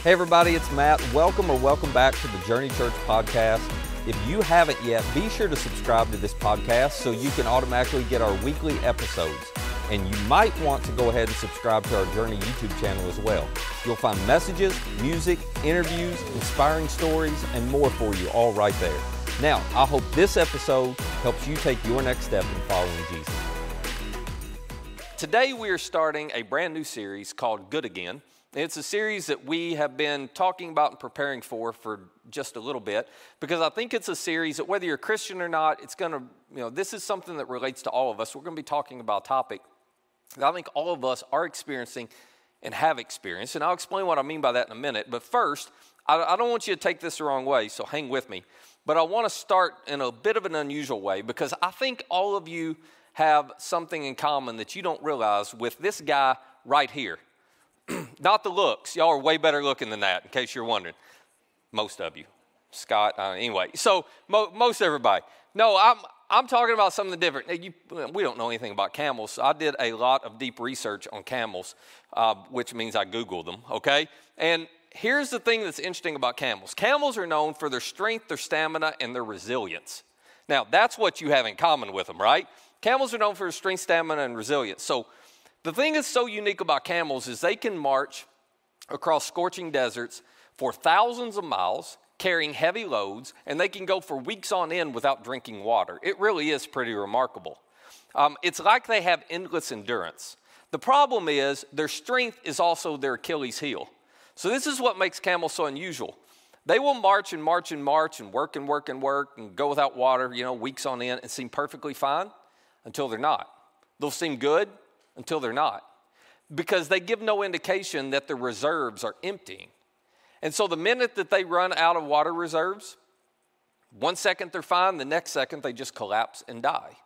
Hey everybody, it's Matt. Welcome back to the Journey Church podcast. If you haven't yet, be sure to subscribe to this podcast so you can automatically get our weekly episodes. And you might want to go ahead and subscribe to our Journey YouTube channel as well. You'll find messages, music, interviews, inspiring stories, and more for you all right there. Now, I hope this episode helps you take your next step in following Jesus. Today we are starting a brand new series called Good Again. It's a series that we have been talking about and preparing for just a little bit, because I think it's a series that whether you're a Christian or not, it's going to, this is something that relates to all of us. We're going to be talking about a topic that I think all of us are experiencing and have experienced, and I'll explain what I mean by that in a minute. But first, I don't want you to take this the wrong way, so hang with me. But I want to start in a bit of an unusual way, because I think all of you have something in common that you don't realize with this guy right here. Not the looks. Y'all are way better looking than that, in case you're wondering. Most of you. Scott, anyway. So, most everybody. No, I'm talking about something different. We don't know anything about camels. So I did a lot of deep research on camels, which means I Googled them, okay? And here's the thing that's interesting about camels. Camels are known for their strength, their stamina, and their resilience. Now, that's what you have in common with them, right? Camels are known for their strength, stamina, and resilience. So, the thing that's so unique about camels is they can march across scorching deserts for thousands of miles, carrying heavy loads, and they can go for weeks on end without drinking water. It really is pretty remarkable. It's like they have endless endurance. The problem is their strength is also their Achilles heel. So this is what makes camels so unusual. They will march and march and march and work and work and work and go without water, weeks on end and seem perfectly fine until they're not. They'll seem good until they're not, because they give no indication that their reserves are emptying. And so the minute that they run out of water reserves, 1 second they're fine, the next second they just collapse and die.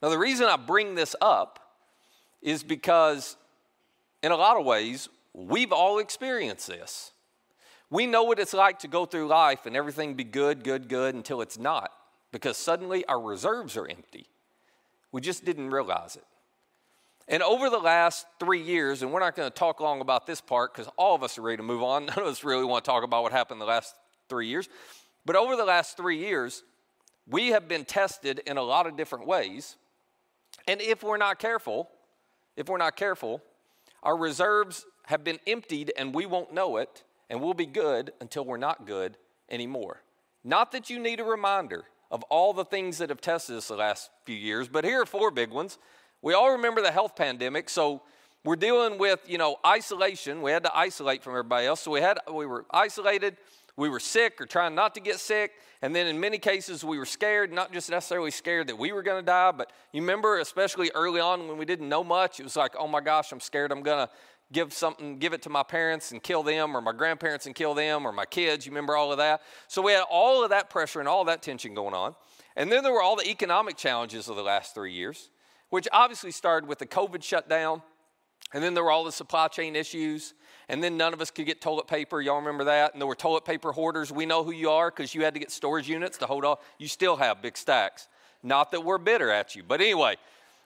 Now the reason I bring this up is because in a lot of ways, we've all experienced this. We know what it's like to go through life and everything be good until it's not, because suddenly our reserves are empty. We just didn't realize it. And over the last 3 years, and we're not going to talk long about this part because all of us are ready to move on. None of us really want to talk about what happened the last 3 years. But over the last 3 years, we have been tested in a lot of different ways. And if we're not careful, our reserves have been emptied and we won't know it, and we'll be good until we're not good anymore. Not that you need a reminder of all the things that have tested us the last few years, but here are 4 big ones. We all remember the health pandemic, so we're dealing with, isolation. We had to isolate from everybody else. So we were isolated, we were sick or trying not to get sick, and then in many cases we were scared, not just necessarily scared that we were going to die, but you remember, especially early on when we didn't know much, it was like, oh my gosh, I'm scared I'm going to give it to my parents and kill them, or my grandparents and kill them, or my kids. You remember all of that? So we had all of that pressure and all that tension going on. And then there were all the economic challenges of the last 3 years, which obviously started with the COVID shutdown, and then there were all the supply chain issues, and then none of us could get toilet paper. Y'all remember that? And there were toilet paper hoarders. We know who you are because you had to get storage units to hold all. You still have big stacks. Not that we're bitter at you, but anyway.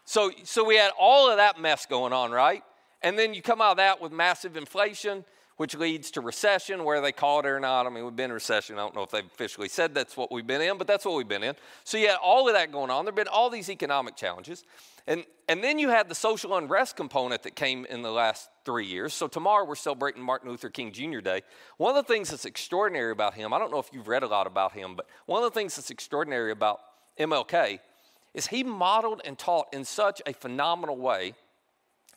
So we had all of that mess going on, right? And then you come out of that with massive inflation, which leads to recession, whether they call it or not. I mean, we've been in recession. I don't know if they've officially said that's what we've been in, but that's what we've been in. So you had all of that going on. There have been all these economic challenges. And then you had the social unrest component that came in the last 3 years. So tomorrow we're celebrating Martin Luther King Jr. Day. One of the things that's extraordinary about him, I don't know if you've read a lot about him, but one of the things that's extraordinary about MLK is he modeled and taught in such a phenomenal way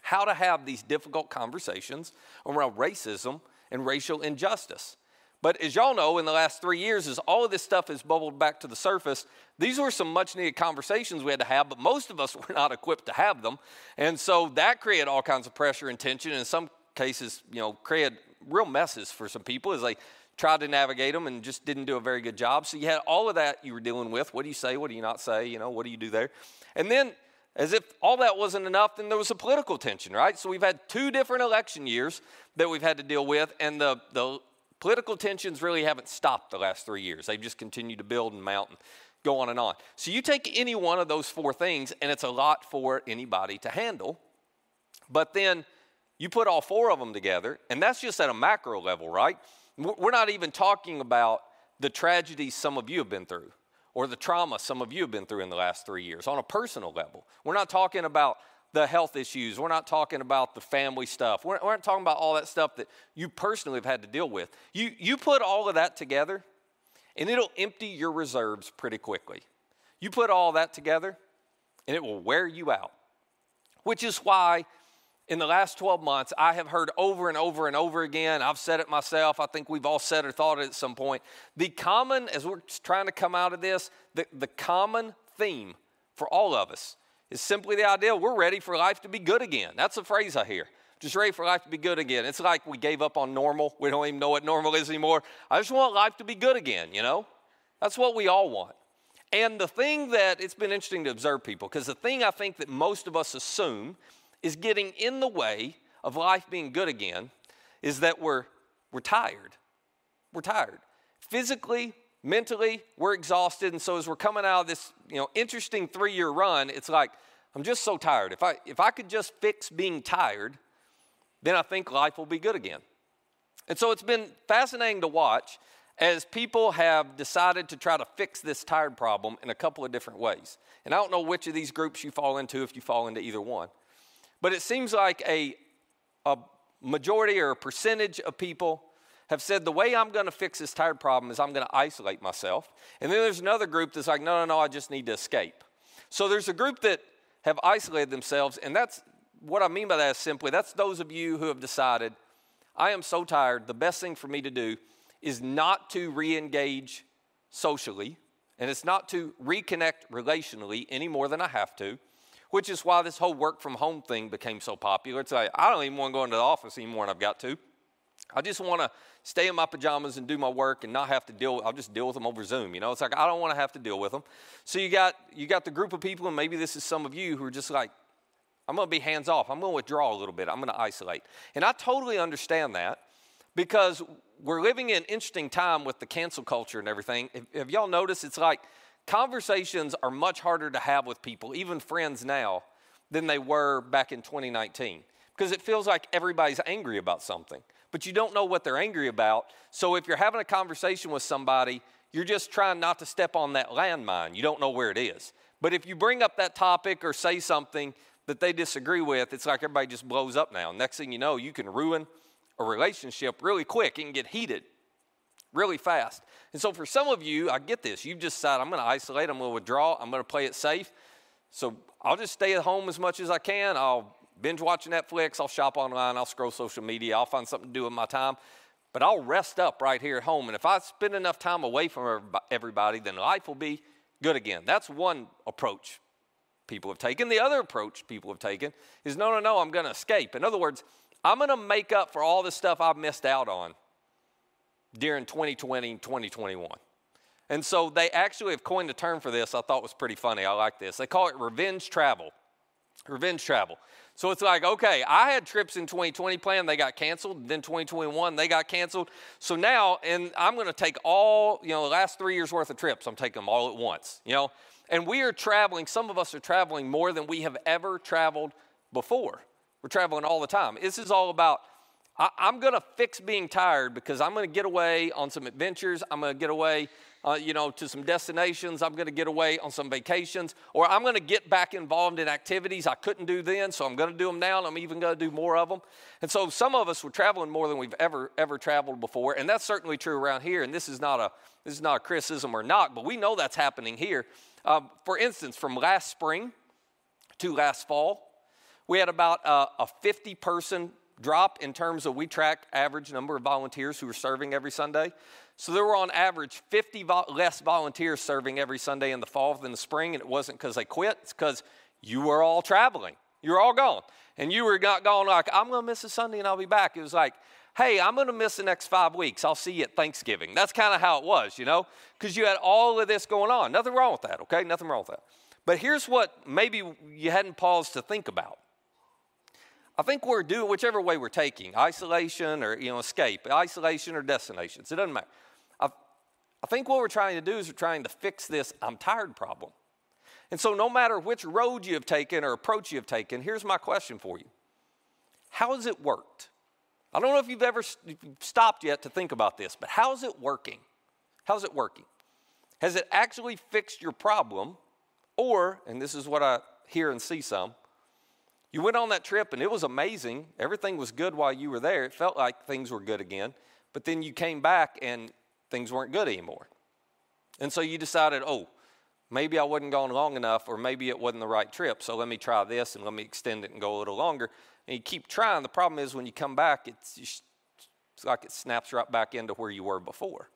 how to have these difficult conversations around racism and racial injustice. But as y'all know, in the last 3 years, as all of this stuff has bubbled back to the surface, these were some much-needed conversations we had to have, but most of us were not equipped to have them. And so that created all kinds of pressure and tension, and in some cases, created real messes for some people as they tried to navigate them and just didn't do a very good job. So you had all of that you were dealing with. What do you say? What do you not say? What do you do there? And then, as if all that wasn't enough, then there was a political tension, right? So we've had 2 different election years that we've had to deal with, and the political tensions really haven't stopped the last 3 years. They've just continued to build and mount and go on and on. So you take any one of those 4 things, and it's a lot for anybody to handle. But then You put all four of them together, and that's just at a macro level, right? We're not even talking about the tragedies some of you have been through or the trauma some of you have been through in the last 3 years on a personal level. We're not talking about the health issues. We're not talking about the family stuff. We're not talking about all that stuff that you personally have had to deal with. You put all of that together, and it'll empty your reserves pretty quickly. You put all that together, and it will wear you out, which is why in the last 12 months, I have heard over and over and over again, I've said it myself, I think we've all said or thought it at some point, as we're trying to come out of this, the common theme for all of us is simply the idea we're ready for life to be good again. That's a phrase I hear. Just ready for life to be good again. It's like we gave up on normal. We don't even know what normal is anymore. I just want life to be good again, you know? That's what we all want. And the thing that, it's been interesting to observe people, because the thing I think that most of us assume is getting in the way of life being good again is that we're tired. We're tired. Physically, mentally, we're exhausted. And so as we're coming out of this, interesting 3-year run, it's like, I'm just so tired. If I could just fix being tired, then I think life will be good again. And so it's been fascinating to watch as people have decided to try to fix this tired problem in a couple of different ways. And I don't know which of these groups you fall into, if you fall into either one. But it seems like a majority or a percentage of people have said the way I'm going to fix this tired problem is I'm going to isolate myself. And then there's another group that's like, no, I just need to escape. So there's a group that have isolated themselves, and that's what I mean by that is simply, that's those of you who have decided, I am so tired, the best thing for me to do is not to re-engage socially, and it's not to reconnect relationally any more than I have to, which is why this whole work from home thing became so popular. It's like, I don't even want to go into the office anymore, and I've got to. I just want to stay in my pajamas and do my work and not have to I'll just deal with them over Zoom. It's like, I don't want to have to deal with them. So you got the group of people, and maybe this is some of you who are just like, I'm going to be hands off. I'm going to withdraw a little bit. I'm going to isolate. And I totally understand that because we're living in an interesting time with the cancel culture and everything. Have y'all noticed it's like conversations are much harder to have with people, even friends now, than they were back in 2019. Because it feels like everybody's angry about something. But you don't know what they're angry about. So if you're having a conversation with somebody, you're just trying not to step on that landmine. You don't know where it is. But if you bring up that topic or say something that they disagree with, it's like everybody just blows up now. Next thing you know, you can ruin a relationship really quick. It can get heated really fast. And so for some of you, I get this. You've just decided, I'm going to isolate, I'm going to withdraw, I'm going to play it safe. So I'll just stay at home as much as I can. I'll binge watch Netflix, I'll shop online, I'll scroll social media, I'll find something to do with my time. But I'll rest up right here at home. And if I spend enough time away from everybody, then life will be good again. That's one approach people have taken. The other approach people have taken is, no, I'm going to escape. In other words, I'm going to make up for all the stuff I've missed out on during 2020 and 2021. And so they actually have coined a term for this I thought was pretty funny. I like this. They call it revenge travel. Revenge travel. So it's like, okay, I had trips in 2020 planned, they got canceled. Then 2021, they got canceled. So now, and I'm going to take all, the last 3 years worth of trips, I'm taking them all at once, And we are traveling, some of us are traveling more than we have ever traveled before. We're traveling all the time. This is all about, I'm going to fix being tired because I'm going to get away on some adventures. I'm going to get away, to some destinations. I'm going to get away on some vacations. Or I'm going to get back involved in activities I couldn't do then, so I'm going to do them now, and I'm even going to do more of them. And so some of us were traveling more than we've ever traveled before, and that's certainly true around here. And this is not a criticism or knock, but we know that's happening here. For instance, from last spring to last fall, we had about a 50-person drop in terms of we track average number of volunteers who were serving every Sunday. So there were on average 50 less volunteers serving every Sunday in the fall than the spring, and it wasn't because they quit. It's because you were all traveling. You were all gone. And you were not going like, I'm going to miss a Sunday and I'll be back. It was like, hey, I'm going to miss the next 5 weeks. I'll see you at Thanksgiving. That's kind of how it was, because you had all of this going on. Nothing wrong with that, okay? Nothing wrong with that. But here's what maybe you hadn't paused to think about. I think we're doing whichever way we're taking, isolation or escape, isolation or destinations. It doesn't matter. I think what we're trying to do is we're trying to fix this I'm tired problem. And so no matter which road you have taken or approach you have taken, here's my question for you. how has it worked? I don't know if you've ever stopped yet to think about this, but how's it working? How's it working? Has it actually fixed your problem? Or, and this is what I hear and see some, you went on that trip and it was amazing. Everything was good while you were there. It felt like things were good again. But then you came back and things weren't good anymore. And so you decided, oh, maybe I wasn't gone long enough, or maybe it wasn't the right trip. So let me try this and let me extend it and go a little longer. And you keep trying. The problem is when you come back, it's like it snaps right back into where you were before.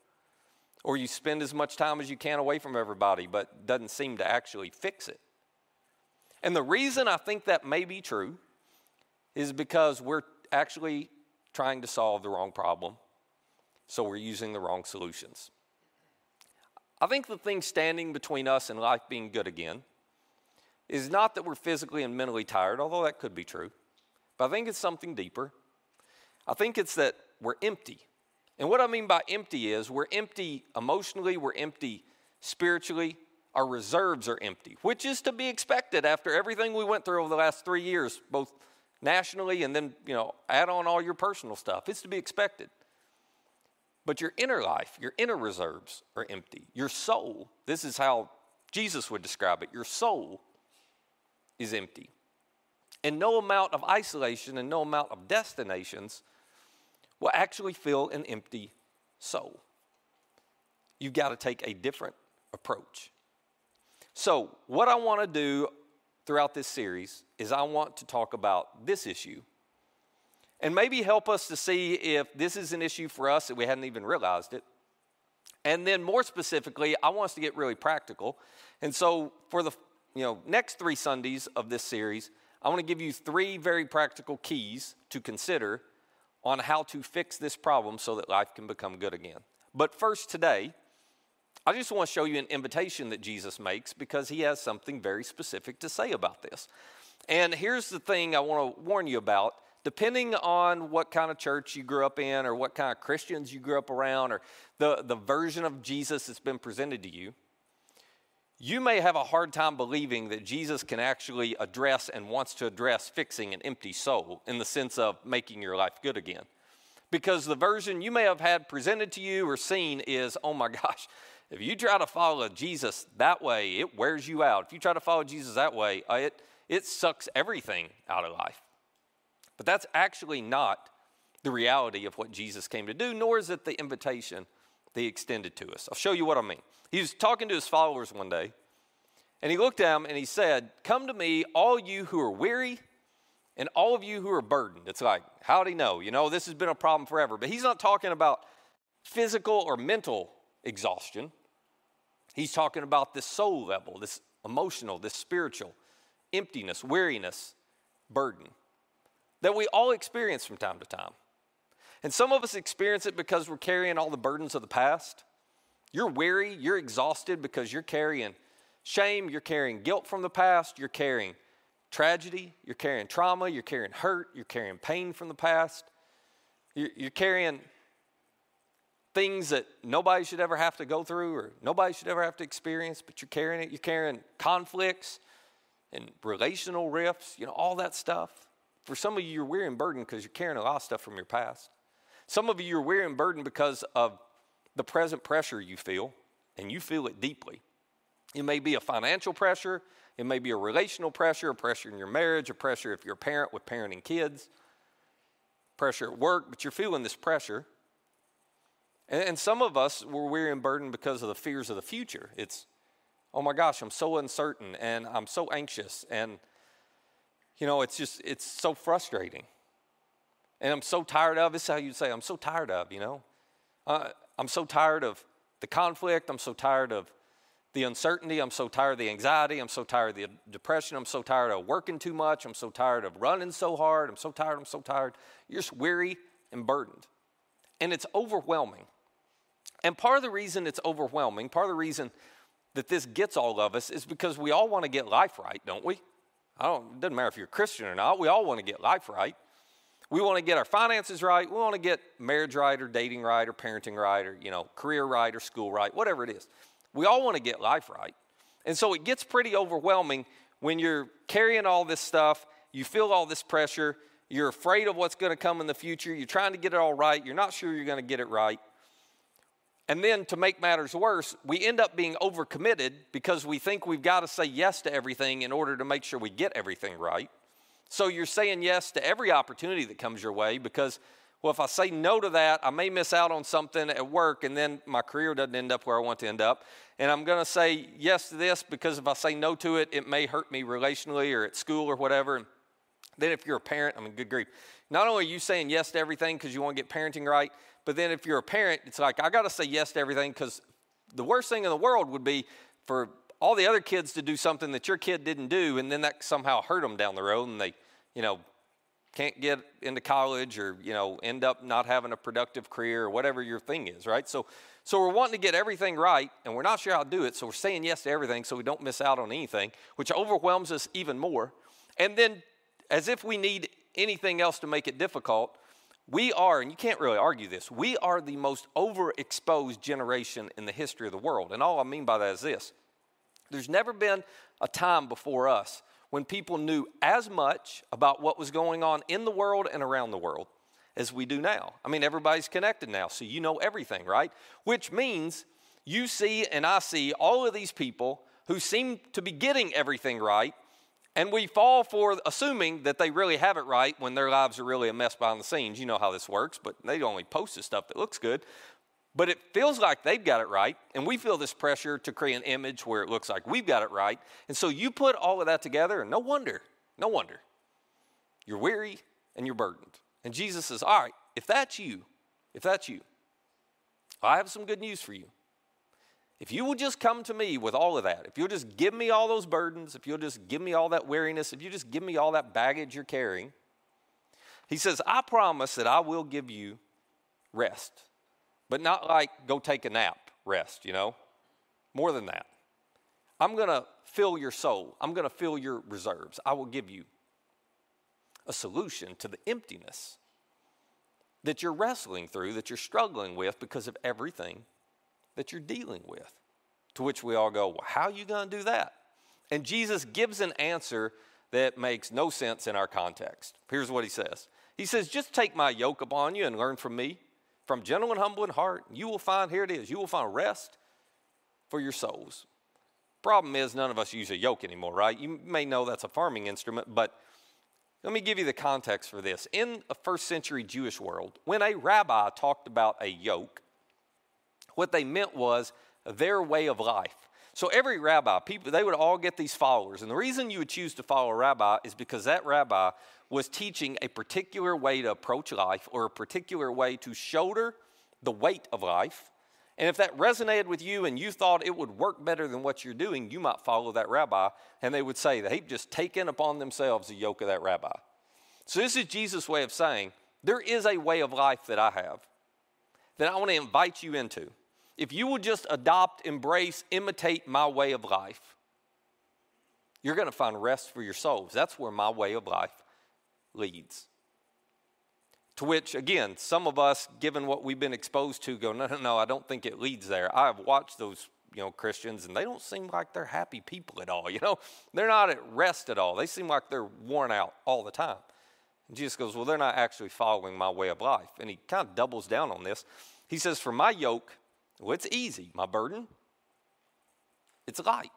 Or you spend as much time as you can away from everybody, but doesn't seem to actually fix it. And the reason I think that may be true is because we're actually trying to solve the wrong problem, so we're using the wrong solutions. I think the thing standing between us and life being good again is not that we're physically and mentally tired, although that could be true, but I think it's something deeper. I think it's that we're empty. And what I mean by empty is we're empty emotionally, we're empty spiritually, our reserves are empty, which is to be expected after everything we went through over the last 3 years, both nationally and then, add on all your personal stuff. It's to be expected. But your inner life, your inner reserves are empty. Your soul, this is how Jesus would describe it, your soul is empty. And no amount of isolation and no amount of destinations will actually fill an empty soul. You've got to take a different approach. So what I want to do throughout this series is I want to talk about this issue and maybe help us to see if this is an issue for us that we hadn't even realized it. And then more specifically, I want us to get really practical. And so for the next 3 Sundays of this series, I want to give you 3 very practical keys to consider on how to fix this problem so that life can become good again. But first today, I just want to show you an invitation that Jesus makes because he has something very specific to say about this. And here's the thing I want to warn you about. Depending on what kind of church you grew up in or what kind of Christians you grew up around or the version of Jesus that's been presented to you, you may have a hard time believing that Jesus can actually address and wants to address fixing an empty soul in the sense of making your life good again. Because the version you may have had presented to you or seen is, oh my gosh, if you try to follow Jesus that way, it wears you out. If you try to follow Jesus that way, it sucks everything out of life. But that's actually not the reality of what Jesus came to do, nor is it the invitation that he extended to us. I'll show you what I mean. He was talking to his followers one day, and he looked at them and he said, "Come to me, all you who are weary and all of you who are burdened." It's like, how'd he know? This has been a problem forever. But he's not talking about physical or mental exhaustion. He's talking about this soul level, this emotional, this spiritual emptiness, weariness, burden that we all experience from time to time. And some of us experience it because we're carrying all the burdens of the past. You're weary, you're exhausted because you're carrying shame, you're carrying guilt from the past, you're carrying tragedy, you're carrying trauma, you're carrying hurt, you're carrying pain from the past. You're carrying things that nobody should ever have to go through or nobody should ever have to experience, but you're carrying it. You're carrying conflicts and relational rifts, all that stuff. For some of you, you're weary and burdened because you're carrying a lot of stuff from your past. Some of you, you're weary and burdened because of the present pressure you feel, and you feel it deeply. It may be a financial pressure. It may be a relational pressure, a pressure in your marriage, a pressure if you're a parent with parenting kids, pressure at work, but you're feeling this pressure. And some of us, we're weary and burdened because of the fears of the future. It's, oh my gosh, I'm so uncertain, and I'm so anxious, and, it's so frustrating. And I'm so tired of, this is how you'd say, I'm so tired of, I'm so tired of the conflict. I'm so tired of the uncertainty. I'm so tired of the anxiety. I'm so tired of the depression. I'm so tired of working too much. I'm so tired of running so hard. I'm so tired. You're just weary and burdened. And it's overwhelming. And part of the reason it's overwhelming, part of the reason that this gets all of us is because we all want to get life right, don't we? It doesn't matter if you're a Christian or not. We all want to get life right. We want to get our finances right. We want to get marriage right or dating right or parenting right or, career right or school right, whatever it is. We all want to get life right. And so it gets pretty overwhelming when you're carrying all this stuff, you feel all this pressure, You're afraid of what's going to come in the future. You're trying to get it all right. You're not sure you're going to get it right. And then to make matters worse, we end up being overcommitted because we think we've got to say yes to everything in order to make sure we get everything right. So you're saying yes to every opportunity that comes your way because, well, if I say no to that, I may miss out on something at work and then my career doesn't end up where I want to end up. And I'm going to say yes to this because if I say no to it, it may hurt me relationally or at school or whatever. Then if you're a parent, I mean, good grief. Not only are you saying yes to everything because you want to get parenting right, but then if you're a parent, it's like, I got to say yes to everything because the worst thing in the world would be for all the other kids to do something that your kid didn't do, and then that somehow hurt them down the road, and they, can't get into college or, end up not having a productive career or whatever your thing is, right? So we're wanting to get everything right, and we're not sure how to do it, so we're saying yes to everything so we don't miss out on anything, which overwhelms us even more. And then, as if we need anything else to make it difficult, we are, and you can't really argue this, we are the most overexposed generation in the history of the world. And all I mean by that is this. There's never been a time before us when people knew as much about what was going on in the world and around the world as we do now. I mean, everybody's connected now, so you know everything, right? Which means you see and I see all of these people who seem to be getting everything right, and we fall for assuming that they really have it right when their lives are really a mess behind the scenes. You know how this works, but they only post the stuff that looks good. But it feels like they've got it right, and we feel this pressure to create an image where it looks like we've got it right. And so you put all of that together, and no wonder, you're weary and you're burdened. And Jesus says, all right, if that's you, I have some good news for you. If you will just come to me with all of that, if you'll just give me all those burdens, if you'll just give me all that weariness, if you just give me all that baggage you're carrying, he says, I promise that I will give you rest. But not like go take a nap rest, More than that. I'm going to fill your soul. I'm going to fill your reserves. I will give you a solution to the emptiness that you're wrestling through, that you're struggling with because of everything that you're dealing with. To which we all go, well, how are you going to do that? And Jesus gives an answer that makes no sense in our context. Here's what he says. He says, just take my yoke upon you and learn from me. From gentle and humble in heart, you will find, here it is, you will find rest for your souls. Problem is, none of us use a yoke anymore, right? You may know that's a farming instrument, but let me give you the context for this. In a first century Jewish world, when a rabbi talked about a yoke, what they meant was their way of life. So every rabbi, they would all get these followers. And the reason you would choose to follow a rabbi is because that rabbi was teaching a particular way to approach life or a particular way to shoulder the weight of life. And if that resonated with you and you thought it would work better than what you're doing, you might follow that rabbi. And they would say they've just taken upon themselves the yoke of that rabbi. So this is Jesus' way of saying, there is a way of life that I have that I want to invite you into. If you will just adopt, embrace, imitate my way of life, you're going to find rest for your souls. That's where my way of life leads. To which, again, some of us, given what we've been exposed to, go, no, I don't think it leads there. I've watched those, Christians, and they don't seem like they're happy people at all, They're not at rest at all. They seem like they're worn out all the time. And Jesus goes, well, they're not actually following my way of life. And he kind of doubles down on this. He says, for my yoke, well, it's easy. My burden, it's light.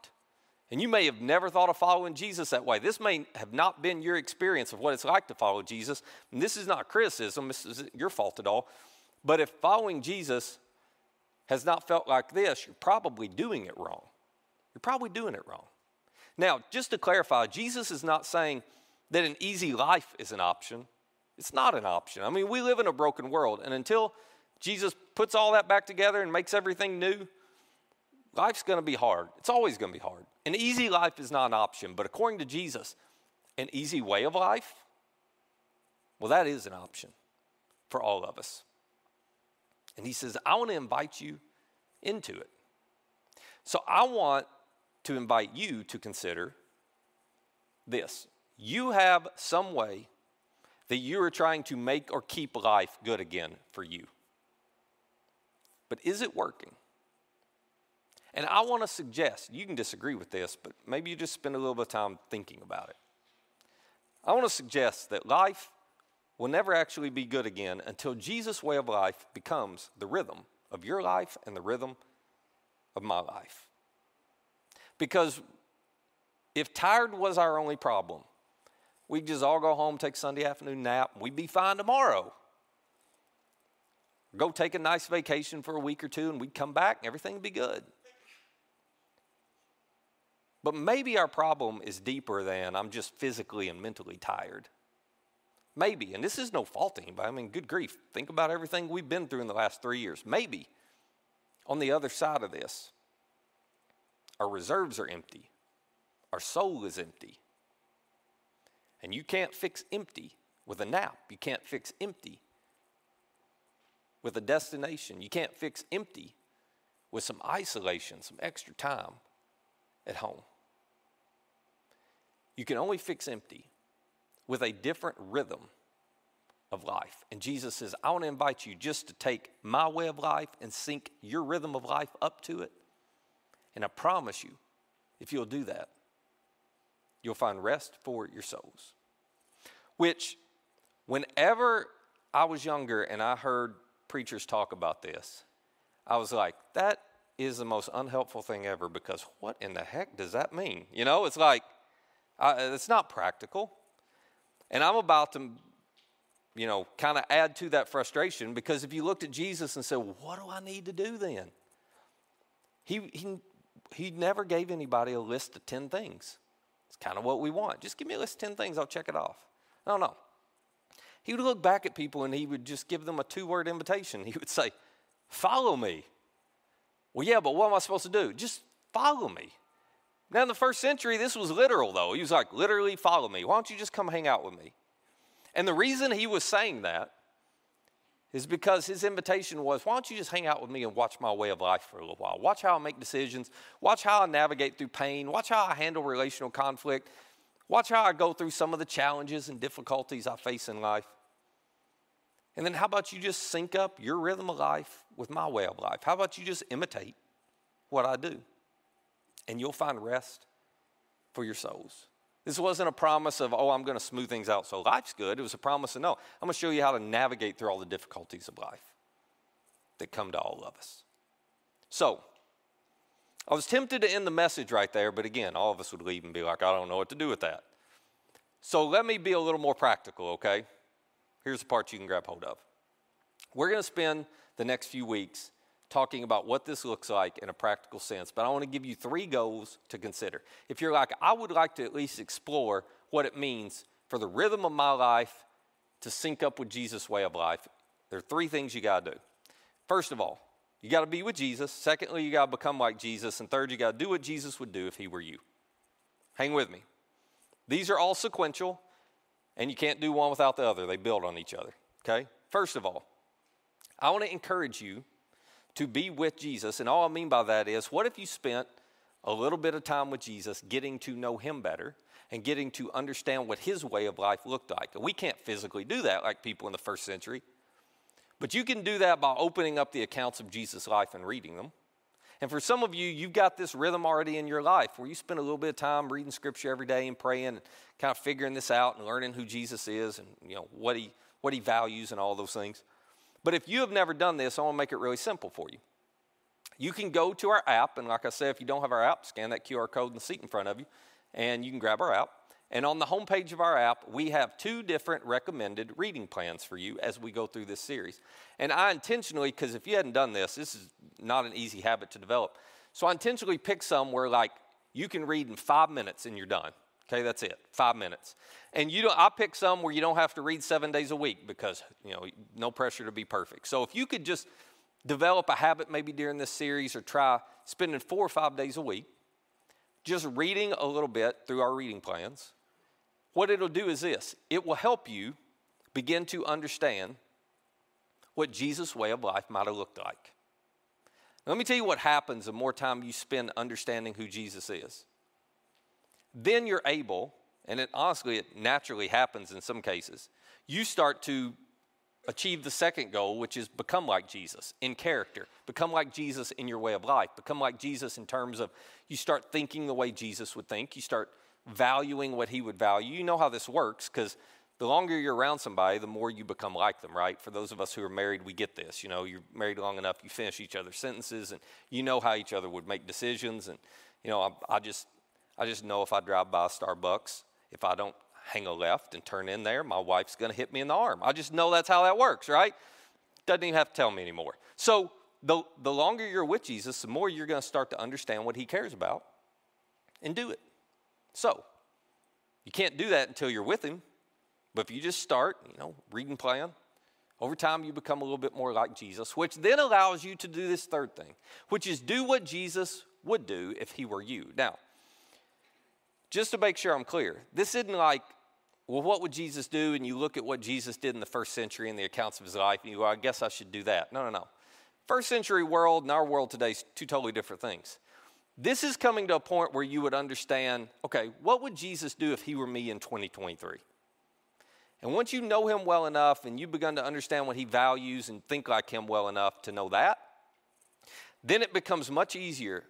And you may have never thought of following Jesus that way. This may have not been your experience of what it's like to follow Jesus. And this is not criticism. This isn't your fault at all. But if following Jesus has not felt like this, you're probably doing it wrong. You're probably doing it wrong. Now, just to clarify, Jesus is not saying that an easy life is an option. It's not an option. I mean, we live in a broken world. And until Jesus puts all that back together and makes everything new, life's going to be hard. It's always going to be hard. An easy life is not an option, but according to Jesus, an easy way of life, well, that is an option for all of us. And he says, I want to invite you into it. So I want to invite you to consider this. You have some way that you are trying to make or keep life good again for you. But is it working? And I want to suggest, you can disagree with this, but maybe you just spend a little bit of time thinking about it. I want to suggest that life will never actually be good again until Jesus' way of life becomes the rhythm of your life and the rhythm of my life. Because if tired was our only problem, we'd just all go home, take a Sunday afternoon nap, and we'd be fine tomorrow. Go take a nice vacation for a week or two, and we'd come back, and everything would be good. But maybe our problem is deeper than I'm just physically and mentally tired. Maybe, and this is no fault to anybody. I mean, good grief. Think about everything we've been through in the last 3 years. Maybe on the other side of this, our reserves are empty. Our soul is empty. And you can't fix empty with a nap. You can't fix empty with a destination. You can't fix empty with some isolation, some extra time at home. You can only fix empty with a different rhythm of life. And Jesus says, I want to invite you just to take my way of life and sync your rhythm of life up to it. And I promise you, if you'll do that, you'll find rest for your souls. Which, whenever I was younger and I heard preachers talk about this, I was like, that is the most unhelpful thing ever, because what in the heck does that mean? You know, it's like, it's not practical. And I'm about to, kind of add to that frustration, because if you looked at Jesus and said, well, what do I need to do then? He never gave anybody a list of 10 things. It's kind of what we want. Just give me a list of 10 things, I'll check it off. No. He would look back at people and he would just give them a 2-word invitation. He would say, follow me. Well, yeah, but what am I supposed to do? Just follow me. Now, in the first century, this was literal, though. He was like, literally, follow me. Why don't you just come hang out with me? And the reason he was saying that is because his invitation was, why don't you just hang out with me and watch my way of life for a little while? Watch how I make decisions. Watch how I navigate through pain. Watch how I handle relational conflict. Watch how I go through some of the challenges and difficulties I face in life. And then how about you just sync up your rhythm of life with my way of life? How about you just imitate what I do? And you'll find rest for your souls. This wasn't a promise of, I'm going to smooth things out so life's good. It was a promise of, no, I'm going to show you how to navigate through all the difficulties of life that come to all of us. So, I was tempted to end the message right there, but again, all of us would leave and be like, I don't know what to do with that. So let me be a little more practical, okay? Here's the part you can grab hold of. We're going to spend the next few weeks talking about what this looks like in a practical sense, but I want to give you 3 goals to consider. If you're like, I would like to at least explore what it means for the rhythm of my life to sync up with Jesus' way of life, there are 3 things you got to do. First of all, you got to be with Jesus. Secondly, you got to become like Jesus. And third, you got to do what Jesus would do if he were you. Hang with me. These are all sequential, and you can't do one without the other. They build on each other, okay? First of all, I want to encourage you to be with Jesus. And all I mean by that is, what if you spent a little bit of time with Jesus getting to know him better and getting to understand what his way of life looked like? And we can't physically do that like people in the first century. But you can do that by opening up the accounts of Jesus' life and reading them. And for some of you, you've got this rhythm already in your life where you spend a little bit of time reading scripture every day and praying and kind of figuring this out and learning who Jesus is and what he values and all those things. But if you have never done this, I want to make it really simple for you. You can go to our app, and like I said, if you don't have our app, scan that QR code in the seat in front of you, and you can grab our app. And on the homepage of our app, we have 2 different recommended reading plans for you as we go through this series. And I intentionally, because if you hadn't done this, this is not an easy habit to develop. So I intentionally picked some where you can read in 5 minutes and you're done. Okay, that's it, 5 minutes. And I picked some where you don't have to read 7 days a week because, no pressure to be perfect. So if you could just develop a habit maybe during this series or try spending 4 or 5 days a week, just reading a little bit through our reading plans, what it'll do is this. It will help you begin to understand what Jesus' way of life might have looked like. Now, let me tell you what happens the more time you spend understanding who Jesus is. Then you're able, and it naturally happens in some cases, you start to achieve the second goal, which is become like Jesus in character. Become like Jesus in your way of life. Become like Jesus in terms of you start thinking the way Jesus would think. You start valuing what he would value. You know how this works because The longer you're around somebody, the more you become like them, right? For those of us who are married, we get this. You know, you're married long enough, you finish each other's sentences, and you know how each other would make decisions. And, you know, I just know if I drive by a Starbucks, if I don't hang a left and turn in there, my wife's going to hit me in the arm. I just know that's how that works, right? Doesn't even have to tell me anymore. So the longer you're with Jesus, the more you're going to start to understand what he cares about and do it. So you can't do that until you're with him. But if you just start, you know, reading plan, over time you become a little bit more like Jesus, which then allows you to do this third thing, which is do what Jesus would do if he were you. Now, just to make sure I'm clear, this isn't like, well, what would Jesus do? And you look at what Jesus did in the first century and the accounts of his life, and you go, I guess I should do that. No. First century world and our world today is two totally different things. This is coming to a point where you would understand, okay, what would Jesus do if he were me in 2023? And once you know him well enough and you've begun to understand what he values and think like him well enough to know that, then it becomes much easier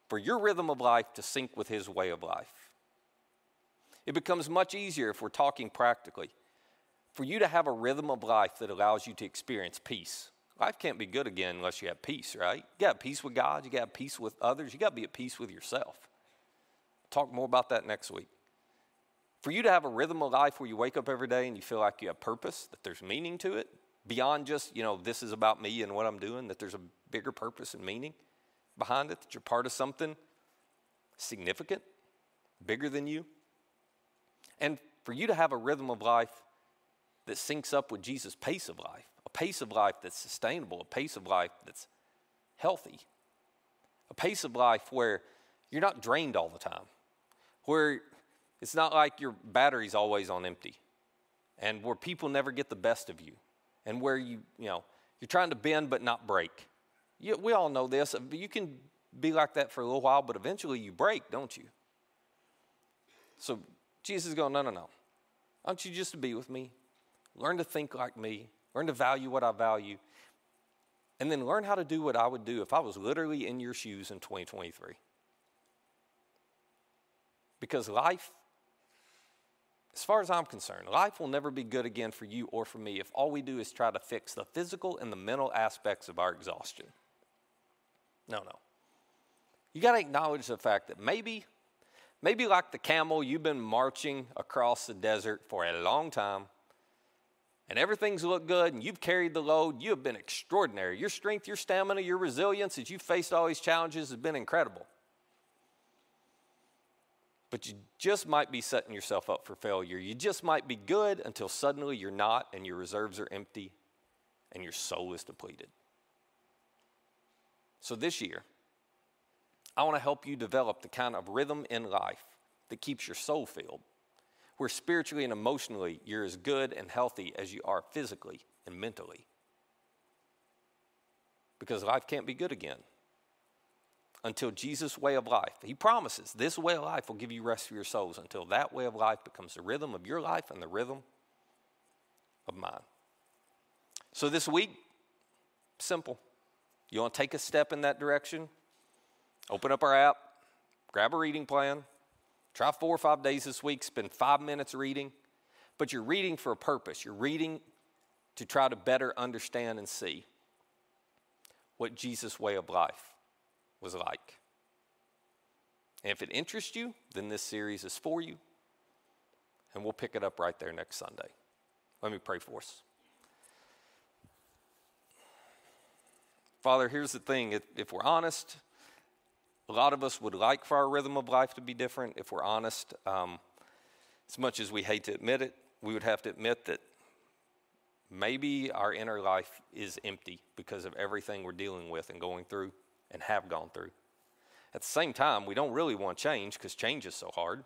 for your rhythm of life to sync with his way of life. It becomes much easier, if we're talking practically, for you to have a rhythm of life that allows you to experience peace. Life can't be good again unless you have peace, right? You got peace with God, you got peace with others, you got to be at peace with yourself. Talk more about that next week. For you to have a rhythm of life where you wake up every day and you feel like you have purpose, that there's meaning to it, beyond just, you know, this is about me and what I'm doing, that there's a bigger purpose and meaning behind it, that you're part of something significant, bigger than you. And for you to have a rhythm of life that syncs up with Jesus' pace of life, a pace of life that's sustainable, a pace of life that's healthy, a pace of life where you're not drained all the time, where it's not like your battery's always on empty, and where people never get the best of you, and where you're trying to bend but not break. We all know this. You can be like that for a little while, but eventually you break, don't you? So Jesus is going, no. I want you just to be with me. Learn to think like me. Learn to value what I value. And then learn how to do what I would do if I was literally in your shoes in 2023. Because life, as far as I'm concerned, life will never be good again for you or for me if all we do is try to fix the physical and the mental aspects of our exhaustion. No. You got to acknowledge the fact that maybe like the camel, you've been marching across the desert for a long time, and everything's looked good, and you've carried the load. You have been extraordinary. Your strength, your stamina, your resilience as you've faced all these challenges has been incredible. But you just might be setting yourself up for failure. You just might be good until suddenly you're not, and your reserves are empty, and your soul is depleted. So this year, I want to help you develop the kind of rhythm in life that keeps your soul filled, where spiritually and emotionally you're as good and healthy as you are physically and mentally. Because life can't be good again until Jesus' way of life, he promises this way of life will give you rest for your souls until that way of life becomes the rhythm of your life and the rhythm of mine. So this week, simple. You want to take a step in that direction? Open up our app, grab a reading plan, try 4 or 5 days this week, spend 5 minutes reading, but you're reading for a purpose. You're reading to try to better understand and see what Jesus' way of life was like. And if it interests you, then this series is for you, and we'll pick it up right there next Sunday. Let me pray for us. Father, here's the thing. If we're honest, a lot of us would like for our rhythm of life to be different. If we're honest, as much as we hate to admit it, we would have to admit that maybe our inner life is empty because of everything we're dealing with and going through and have gone through. At the same time, we don't really want change because change is so hard.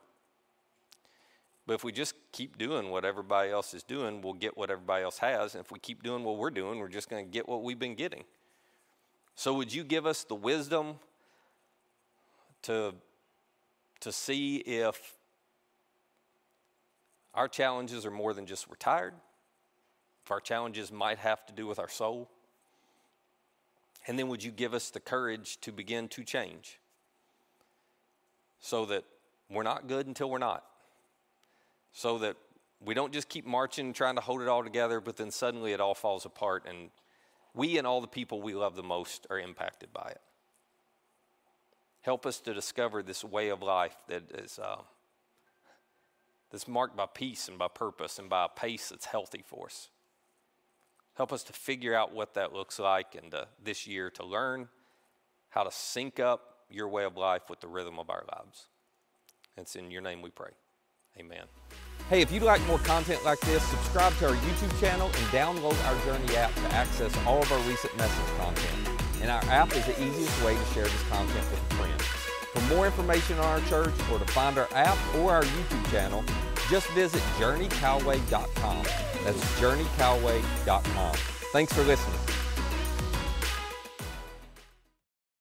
But if we just keep doing what everybody else is doing, we'll get what everybody else has. And if we keep doing what we're doing, we're just going to get what we've been getting. So would you give us the wisdom to see if our challenges are more than just we're tired, if our challenges might have to do with our soul? And then would you give us the courage to begin to change so that we're not good until we're not, so that We don't just keep marching, trying to hold it all together, but then suddenly it all falls apart, and we and all the people we love the most are impacted by it. Help us to discover this way of life that is that's marked by peace and by purpose and by a pace that's healthy for us. Help us to figure out what that looks like, and this year to learn how to sync up your way of life with the rhythm of our lives. It's in your name we pray. Amen. Hey, if you'd like more content like this, subscribe to our YouTube channel and download our Journey app to access all of our recent message content. And our app is the easiest way to share this content with a friend. For more information on our church or to find our app or our YouTube channel, just visit journeycalway.com. That's journeycalway.com. Thanks for listening.